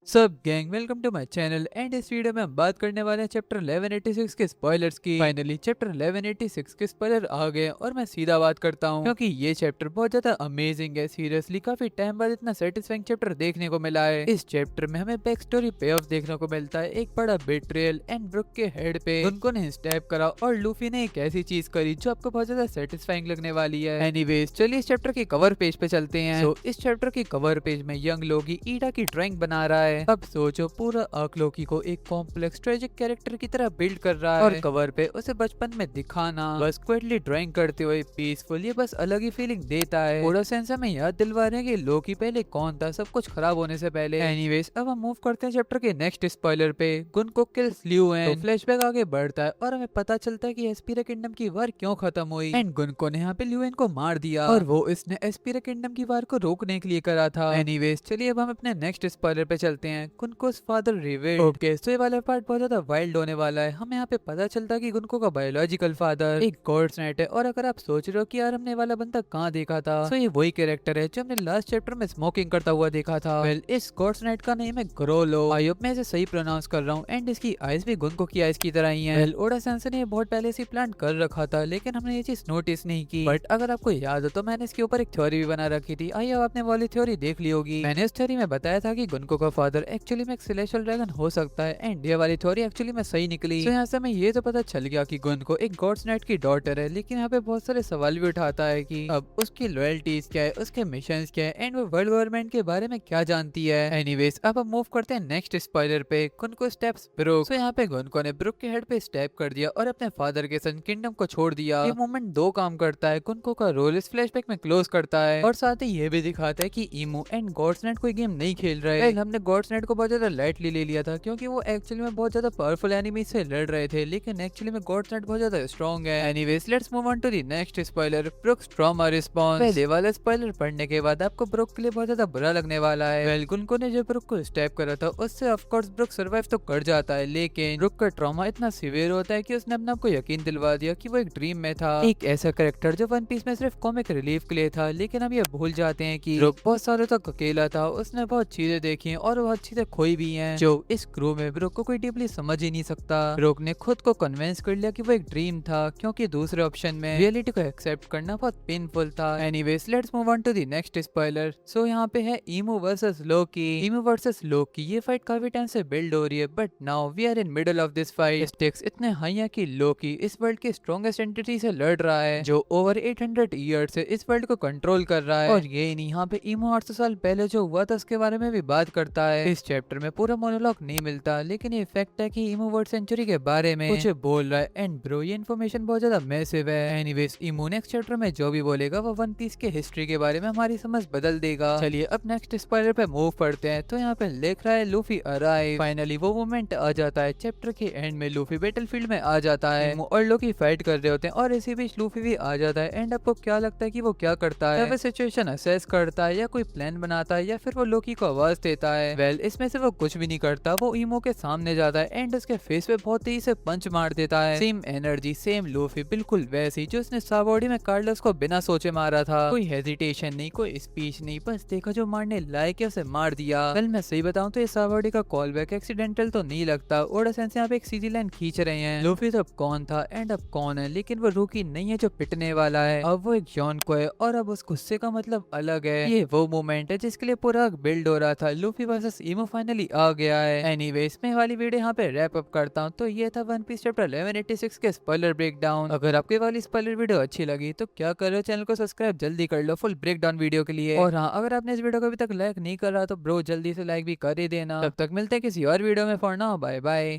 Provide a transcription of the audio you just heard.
सब gang welcome to my channel and इस video में हम बात करने वाले हैं चैप्टर 1186 के स्पॉयलर्स की। फाइनली चैप्टर 1186 के स्पॉयलर आ गए और मैं सीधा बात करता हूं क्योंकि ये चैप्टर बहुत ज्यादा अमेजिंग है। सीरियसली काफी टाइम बाद इतना सेटिस्फाइंग चैप्टर देखने को मिला है। इस चैप्टर में हमें बैक स्टोरी पे ऑफ देखने को मिलता है। एक बड़ा बेट्रियल एंड ब्रुक के हेड पे उनको ने स्टैप करा और लूफी ने एक ऐसी चीज करी जो आपको बहुत ज्यादा सेटिस्फाइंग लगने वाली है। एनीवेज चलिए इस चैप्टर के कवर पेज पे चलते हैं। इस चैप्टर के कवर पेज में यंग लोगी ईडा की ड्राइंग बना रहा है। अब सोचो पूरा आर्क लोकी को एक कॉम्प्लेक्स ट्रेजिक कैरेक्टर की तरह बिल्ड कर रहा है और कवर पे उसे बचपन में दिखाना बस क्विटली ड्राइंग करते हुए पीसफुल ये बस अलग ही फीलिंग देता है। पूरा सेंस हमें याद दिलवा रहे हैं कि लोकी पहले कौन था सब कुछ खराब होने से पहले। एनीवेज अब हम मूव करते हैं चैप्टर के नेक्स्ट स्पॉइलर पे। गुन को किल्स ल्यूएन। तो फ्लैशबैक आगे बढ़ता है और हमें पता चलता है कि एस्पीरा किंगडम की वार क्यों खत्म हुई एंड गुनको ने यहाँ पे ल्यूएन को मार दिया और वो इसने एस्पीरा किंगडम की वार को रोकने के लिए करा था। एनीवेज चलिए अब हम अपने नेक्स्ट स्पॉइलर पे चलते हैं। गुनको फादर रिवील्ड। ओके सो ये वाला पार्ट बहुत ज्यादा वाइल्ड होने वाला है। हमें यहाँ पे पता चलता है कि गुनको का बायोलॉजिकल फादर एक गॉड्स नाइट है। और अगर आप सोच रहे हो कि यार हमने ये वाला बंदा कहाँ देखा था, तो ये वही कैरेक्टर है जो हमने लास्ट चैप्टर में स्मोकिंग करता हुआ देखा था। वेल इस गॉड्स नाइट का नेम है ग्रोलो। आई होप मैं इसे सही प्रोनाउंस कर रहा हूँ एंड इसकी आइज भी गुनको की आइज की तरह ही है। वेल ओडा सेंसेई ने बहुत पहले से प्लान कर रखा था लेकिन हमने ये चीज नोटिस नहीं की। बट अगर आपको याद हो तो मैंने इसके ऊपर एक थ्योरी भी बना रखी थी। आई होप आपने वाली थ्योरी देख ली होगी। मैंने इस थ्योरी में बताया था कि गुनको का फादर एक्चुअली में एक सेलेस्टियल ड्रैगन हो सकता है एंड ये वाली थ्योरी एक्चुअली में सही निकली। तो यहाँ से हमें ये तो पता चल गया कि गुनको एक गॉड्स नाइट की डॉटर है। लेकिन यहाँ पे बहुत सारे सवाल भी उठाता है कि अब उसकी लॉयल्टीज क्या है, उसके मिशंस क्या है एंड वो वर्ल्ड गवर्नमेंट के बारे में क्या जानती है। एनीवेज अब हम मूव करते हैं नेक्स्ट स्पॉइलर पे। गुनको स्टेप्स ब्रुक। तो यहाँ पे गुनको ने ब्रुक के हेड पे स्टेप कर दिया और अपने फादर के सन किंगडम को छोड़ दिया। ये मोमेंट दो काम करता है। गुनको का रोल इस फ्लैशबैक में क्लोज करता है और साथ ही ये भी दिखाता है कि ईमू एंड गॉड्स नाइट कोई गेम नहीं खेल रहे। हमने गॉड्स नाइट को बहुत ज्यादा लाइटली ले लिया था क्योंकि वो एक्चुअली में बहुत ज्यादा पावरफुल एनिमी से लड़ रहे थे, लेकिन एक्चुअली में गॉड्स नाइट बहुत ज्यादा स्ट्रॉन्ग है। Anyways let's move on to the next spoiler, Brooks trauma response. पहले वाला स्पॉइलर पढ़ने के बाद आपको ब्रुक के लिए बहुत ज्यादा बुरा लगने वाला है। वेल गुनको ने जब ब्रुक को स्टैप करा था उससे ऑफ कोर्स ब्रुक सर्वाइव तो कर जाता है, लेकिन ब्रुक का ट्रॉमा इतना सीवियर होता है कि उसने अपने आप को यकीन दिलवा दिया कि वो एक ड्रीम में था। एक ऐसा कैरेक्टर जो वन पीस में सिर्फ कॉमिक रिलीफ के लिए था, लेकिन हम ये भूल जाते हैं कि ब्रुक बहुत सालों तक अकेला था। उसने बहुत चीजें देखी और बहुत चीजें खोई भी हैं जो इस क्रू में ब्रुक को कोई डीपली समझ ही नहीं सकता। ब्रुक ने खुद को कन्विंस कर लिया कि वो एक ड्रीम था क्योंकि दूसरे ऑप्शन में रियलिटी को एक्सेप्ट करना बहुत पेनफुल था। Anyways let's move on to the next spoiler. So यहाँ पे है ईमू वर्सेस लोकी। ईमू वर्सेस लोकी ये फाइट काफी टाइम से बिल्ड हो रही है but now we are in middle of this fight. Stakes इतने हाई हैं कि लोकी इस वर्ल्ड के स्ट्रॉन्गेस्ट एंटिटी से लड़ रहा है जो ओवर 800 ईयर से इस वर्ल्ड को कंट्रोल कर रहा है। और ये नहीं, यहाँ पे ईमू 800 साल पहले जो हुआ था उसके बारे में भी बात करता है। इस चैप्टर में पूरा मोनोलॉग नहीं मिलता लेकिन ये फैक्ट है कि ईमू वर्ल्ड सेंचुरी के बारे में कुछ बोल रहा है एंड ब्रो ये इन्फॉर्मेशन बहुत ज्यादा मैसिव है। एनीवेज ईमू नेक्स्ट चैप्टर में जो भी बोलेगा वो वन पीस के हिस्ट्री के बारे में हमारी समझ बदल देगा। चलिए अब नेक्स्ट स्पॉइलर पे मूव करते हैं। तो यहाँ पे लिख रहा है लूफी अराइव। फाइनली वो मोमेंट आ जाता है। चैप्टर के एंड में लूफी बैटलफील्ड में आ जाता है और लोकी फाइट कर रहे होते हैं और इसी बीच लूफी भी आ जाता है। एंड आपको क्या लगता है कि वो क्या करता है? वो सिचुएशन असेस करता है या कोई प्लान बनाता है या फिर वो लोकी को आवाज देता है? वेल इसमें से वो कुछ भी नहीं करता। वो ईमो के सामने जाता है एंड उसके फेस पे बहुत तेजी से पंच मार देता है। सेम एनर्जी सेम लूफी बिल्कुल वैसी जो उसने साबॉडी में कार्लोस को बिना सोचे मारा था। कोई हेजिटेशन नहीं, कोई स्पीच नहीं, बस देखा जो मारने लायक है उसे मार दिया। वेल मैं सही बताऊं तो ये साबॉडी का कॉल बैक एक्सीडेंटल तो नहीं लगता। ओडा सेंसेई यहाँ पे एक सीधी लाइन खींच रहे हैं। लूफी तो अब कौन था एंड अब कौन है, लेकिन वो रूकी नहीं है जो पिटने वाला है। अब वो एक जॉन को है और अब उस गुस्से का मतलब अलग है। ये वो मोमेंट है जिसके लिए पूरा बिल्ड हो रहा था। लूफी वर्सेस ईमो फाइनली आ गया है। एनीवेज मैं वाली वीडियो यहाँ पे रैप अप करता हूँ। तो ये था वन पीस चैप्टर 1186 के स्पॉइलर ब्रेकडाउन। अगर आपके वाली स्पॉइलर वीडियो अच्छी लगी तो क्या करो, चैनल को सब्सक्राइब जल्दी कर लो फुल ब्रेकडाउन वीडियो के लिए। और हाँ, अगर आपने इस वीडियो को अभी तक लाइक नहीं करा तो ब्रो जल्दी से लाइक भी कर ही देना। तब तक मिलते हैं किसी और वीडियो में। For now bye bye.